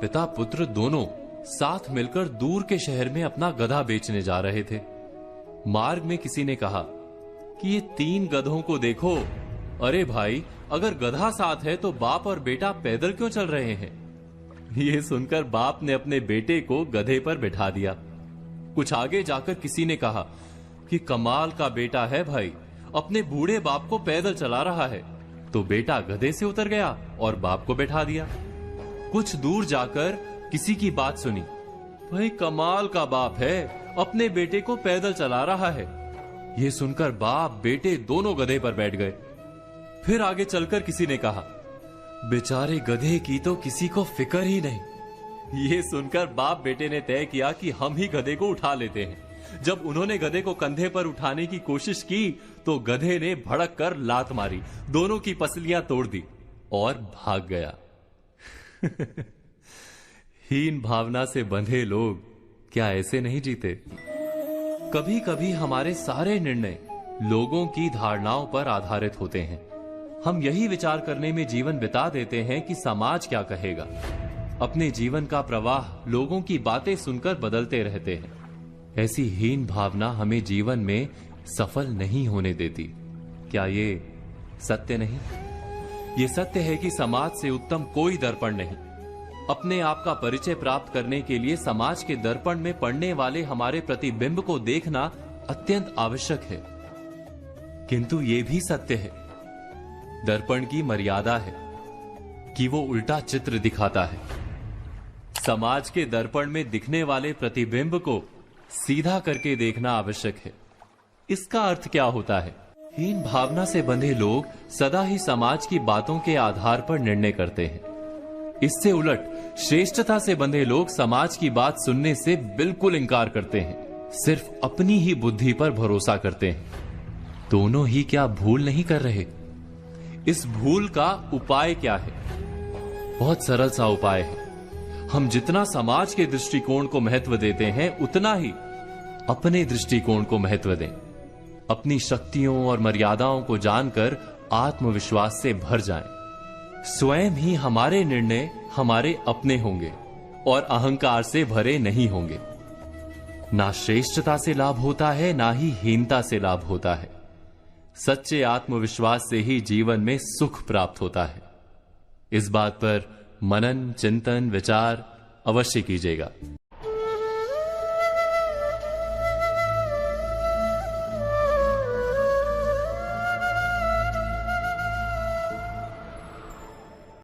पिता पुत्र दोनों साथ मिलकर दूर के शहर में अपना गधा बेचने जा रहे थे। मार्ग में किसी ने कहा कि ये 3 गधों को देखो। अरे भाई, अगर गधा साथ है तो बाप और बेटा पैदल क्यों चल रहे हैं? ये सुनकर बाप ने अपने बेटे को गधे पर बिठा दिया। कुछ आगे जाकर किसी ने कहा कि कमाल का बेटा है भाई, अपने बूढ़े बाप को पैदल चला रहा है। तो बेटा गधे से उतर गया और बाप को बैठा दिया। कुछ दूर जाकर किसी की बात सुनी, भाई कमाल का बाप है, अपने बेटे को पैदल चला रहा है। यह सुनकर बाप बेटे दोनों गधे पर बैठ गए। फिर आगे चलकर किसी ने कहा, बेचारे गधे की तो किसी को फिक्र ही नहीं। यह सुनकर बाप बेटे ने तय किया कि हम ही गधे को उठा लेते हैं। जब उन्होंने गधे को कंधे पर उठाने की कोशिश की तो गधे ने भड़क कर लात मारी, दोनों की पसलियां तोड़ दी और भाग गया। हीन भावना से बंधे लोग क्या ऐसे नहीं जीते? कभी कभी हमारे सारे निर्णय लोगों की धारणाओं पर आधारित होते हैं। हम यही विचार करने में जीवन बिता देते हैं कि समाज क्या कहेगा। अपने जीवन का प्रवाह लोगों की बातें सुनकर बदलते रहते हैं। ऐसी हीन भावना हमें जीवन में सफल नहीं होने देती। क्या ये सत्य नहीं? ये सत्य है कि समाज से उत्तम कोई दर्पण नहीं। अपने आप का परिचय प्राप्त करने के लिए समाज के दर्पण में पड़ने वाले हमारे प्रतिबिंब को देखना अत्यंत आवश्यक है। किंतु ये भी सत्य है, दर्पण की मर्यादा है कि वो उल्टा चित्र दिखाता है। समाज के दर्पण में दिखने वाले प्रतिबिंब को सीधा करके देखना आवश्यक है। इसका अर्थ क्या होता है? हीन भावना से बंधे लोग सदा ही समाज की बातों के आधार पर निर्णय करते हैं। इससे उलट श्रेष्ठता से बंधे लोग समाज की बात सुनने से बिल्कुल इनकार करते हैं, सिर्फ अपनी ही बुद्धि पर भरोसा करते हैं। दोनों ही क्या भूल नहीं कर रहे? इस भूल का उपाय क्या है? बहुत सरल सा उपाय है। हम जितना समाज के दृष्टिकोण को महत्व देते हैं, उतना ही अपने दृष्टिकोण को महत्व दें। अपनी शक्तियों और मर्यादाओं को जानकर आत्मविश्वास से भर जाएं। स्वयं ही हमारे निर्णय हमारे अपने होंगे और अहंकार से भरे नहीं होंगे। ना श्रेष्ठता से लाभ होता है, ना ही हीनता से लाभ होता है। सच्चे आत्मविश्वास से ही जीवन में सुख प्राप्त होता है। इस बात पर मनन, चिंतन, विचार अवश्य कीजिएगा।